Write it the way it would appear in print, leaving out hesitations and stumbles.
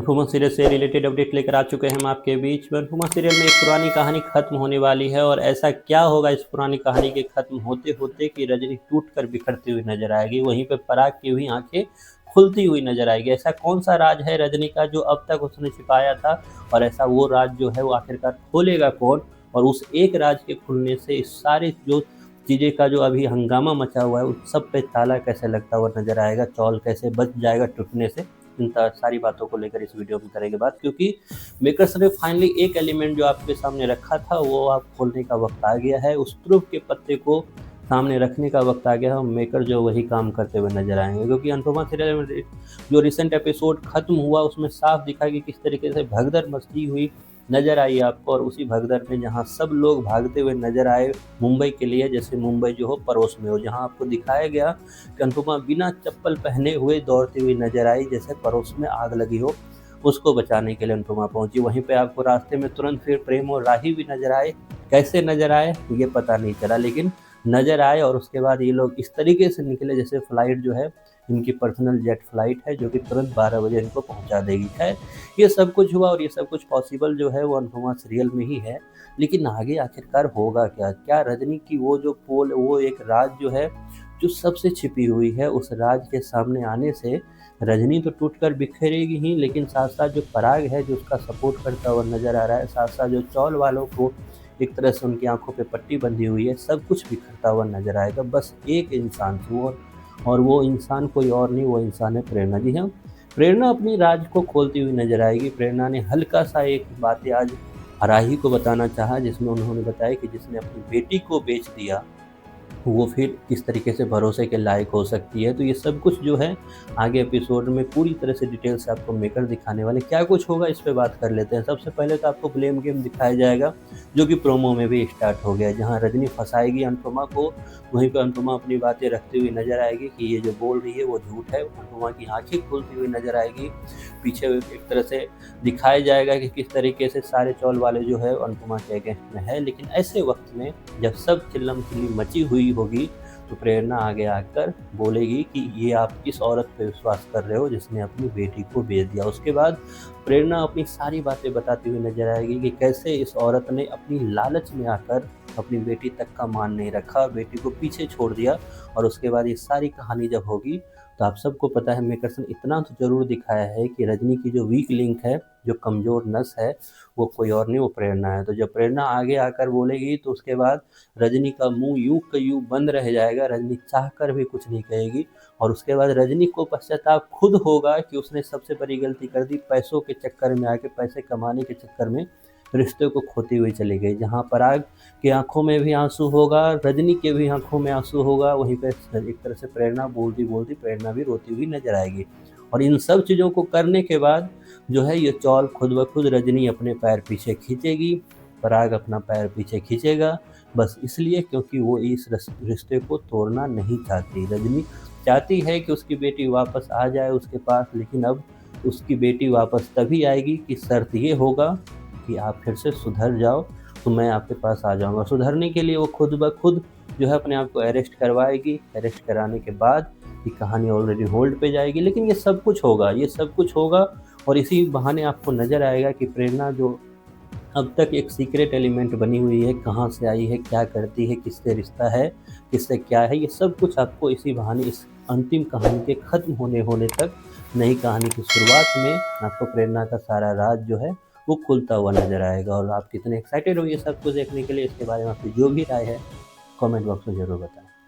Anupama serial से related update लेकर आ चुके हैं हम आपके बीच में। अनुपमा सीरियल में एक पुरानी कहानी खत्म होने वाली है और ऐसा क्या होगा इस पुरानी कहानी के खत्म होते होते कि रजनी टूटकर बिखरती हुई नजर आएगी, वहीं पे पराग की हुई आंखें खुलती हुई नजर आएगी। ऐसा कौन सा राज है रजनी का जो अब तक उसने छिपाया था, और ऐसा वो राज जो है वो आखिरकार खोलेगा कौन, और उस एक राज के खुलने से इस सारे जो चीज़ें का जो अभी हंगामा मचा हुआ है उस सब पे ताला कैसे लगता हुआ नजर आएगा, चौल कैसे बच जाएगा टूटने से। इन सारी बातों को लेकर इस वीडियो में करेंगे बात, क्योंकि मेकर्स ने फाइनली एक एलिमेंट जो आपके सामने रखा था वो आप खोलने का वक्त आ गया है। उस प्रूफ के पत्ते को सामने रखने का वक्त आ गया है। मेकर जो वही काम करते हुए नजर आएंगे, क्योंकि अनुपमा सीरियल में जो रिसेंट एपिसोड खत्म हुआ उसमें साफ दिखा कि किस तरीके से भगदड़ मचती हुई नजर आई आपको, और उसी भगदड़ में जहां सब लोग भागते हुए नजर आए मुंबई के लिए, जैसे मुंबई जो हो पड़ोस में हो, जहां आपको दिखाया गया कि अनुपमा बिना चप्पल पहने हुए दौड़ती हुई नजर आई, जैसे पड़ोस में आग लगी हो, उसको बचाने के लिए अनुपमा पहुंची। वहीं पे आपको रास्ते में तुरंत फिर प्रेम और राही भी नजर आए। कैसे नजर आए ये पता नहीं चला, लेकिन नजर आए, और उसके बाद ये लोग इस तरीके से निकले जैसे फ्लाइट जो है इनकी पर्सनल जेट फ्लाइट है जो कि तुरंत 12 बजे इनको पहुंचा देगी। है ये सब कुछ हुआ, और ये सब कुछ पॉसिबल जो है वो अनुपमा सीरियल में ही है। लेकिन आगे आखिरकार होगा क्या? क्या रजनी की वो जो पोल, वो एक राज जो है जो सबसे छिपी हुई है, उस राज के सामने आने से रजनी तो टूटकर बिखरेगी ही, लेकिन साथ साथ जो पराग है जो उसका सपोर्ट करता हुआ नजर आ रहा है, साथ साथ जो चौल वालों को एक तरह से उनकी आंखों पे पट्टी बंधी हुई है, सब कुछ बिखरता हुआ नजर आएगा बस एक इंसान से। और वो इंसान कोई और नहीं, वो इंसान है प्रेरणा। जी हाँ, प्रेरणा अपनी राज को खोलती हुई नजर आएगी। प्रेरणा ने हल्का सा एक बात आज राही को बताना चाहा, जिसमें उन्होंने बताया कि जिसने अपनी बेटी को बेच दिया वो फिर किस तरीके से भरोसे के लायक हो सकती है। तो ये सब कुछ जो है आगे एपिसोड में पूरी तरह से डिटेल से आपको मेकर दिखाने वाले। क्या कुछ होगा इस पे बात कर लेते हैं। सबसे पहले तो आपको ब्लेम गेम दिखाया जाएगा जो कि प्रोमो में भी स्टार्ट हो गया, जहां रजनी फंसाएगी अनुपमा को। वहीं पर अनुपमा अपनी बातें रखती हुई नजर आएगी कि ये जो बोल रही है वो झूठ है। अनुपमा की आंखें खुलती हुई नजर आएगी। पीछे एक तरह से दिखाया जाएगा कि किस तरीके से सारे चौल वाले जो है अनुपमा के अगेंस्ट में है। लेकिन ऐसे वक्त में जब सब चिल्लम चिल्ली मची हुई होगी तो प्रेरणा आगे आकर बोलेगी कि ये आप किस औरत पे विश्वास कर रहे हो जिसने अपनी बेटी को बेच दिया। उसके बाद प्रेरणा अपनी सारी बातें बताती हुई नजर आएगी कि कैसे इस औरत ने अपनी लालच में आकर अपनी बेटी तक का मान नहीं रखा, बेटी को पीछे छोड़ दिया। और उसके बाद ये सारी कहानी जब होगी तो आप सबको पता है मेकर्स ने इतना तो जरूर दिखाया है कि रजनी की जो वीक लिंक है, जो कमज़ोर नस है, वो कोई और नहीं, वो प्रेरणा है। तो जब प्रेरणा आगे आकर बोलेगी तो उसके बाद रजनी का मुंह यूं का यूं बंद रह जाएगा, रजनी चाह कर भी कुछ नहीं कहेगी। और उसके बाद रजनी को पश्चाताप खुद होगा कि उसने सबसे बड़ी गलती कर दी, पैसों के चक्कर में आके, पैसे कमाने के चक्कर में रिश्ते को खोती हुई चली गई। जहाँ पराग की आंखों में भी आंसू होगा, रजनी के भी आंखों में आंसू होगा, वहीं पे एक तरह से प्रेरणा बोलती बोलती प्रेरणा भी रोती हुई नजर आएगी। और इन सब चीज़ों को करने के बाद जो है ये चौल खुद ब खुद रजनी अपने पैर पीछे खींचेगी, पराग अपना पैर पीछे खींचेगा, बस इसलिए क्योंकि वो इस रिश्ते को तोड़ना नहीं चाहती। रजनी चाहती है कि उसकी बेटी वापस आ जाए उसके पास, लेकिन अब उसकी बेटी वापस तभी आएगी कि शर्त ये होगा कि आप फिर से सुधर जाओ तो मैं आपके पास आ जाऊंगा। सुधरने के लिए वो खुद ब खुद जो है अपने आप को अरेस्ट करवाएगी। अरेस्ट कराने के बाद ये कहानी ऑलरेडी होल्ड पे जाएगी। लेकिन ये सब कुछ होगा, ये सब कुछ होगा, और इसी बहाने आपको नज़र आएगा कि प्रेरणा जो अब तक एक सीक्रेट एलिमेंट बनी हुई है, कहाँ से आई है, क्या करती है, किससे रिश्ता है, किससे क्या है, ये सब कुछ आपको इसी बहाने इस अंतिम कहानी के ख़त्म होने तक, नई कहानी की शुरुआत में आपको प्रेरणा का सारा राज जो है वो खुलता हुआ नजर आएगा। और आप कितने एक्साइटेड हो ये सब कुछ देखने के लिए, इसके बारे में आपकी जो भी राय है कमेंट बॉक्स में ज़रूर बताएं।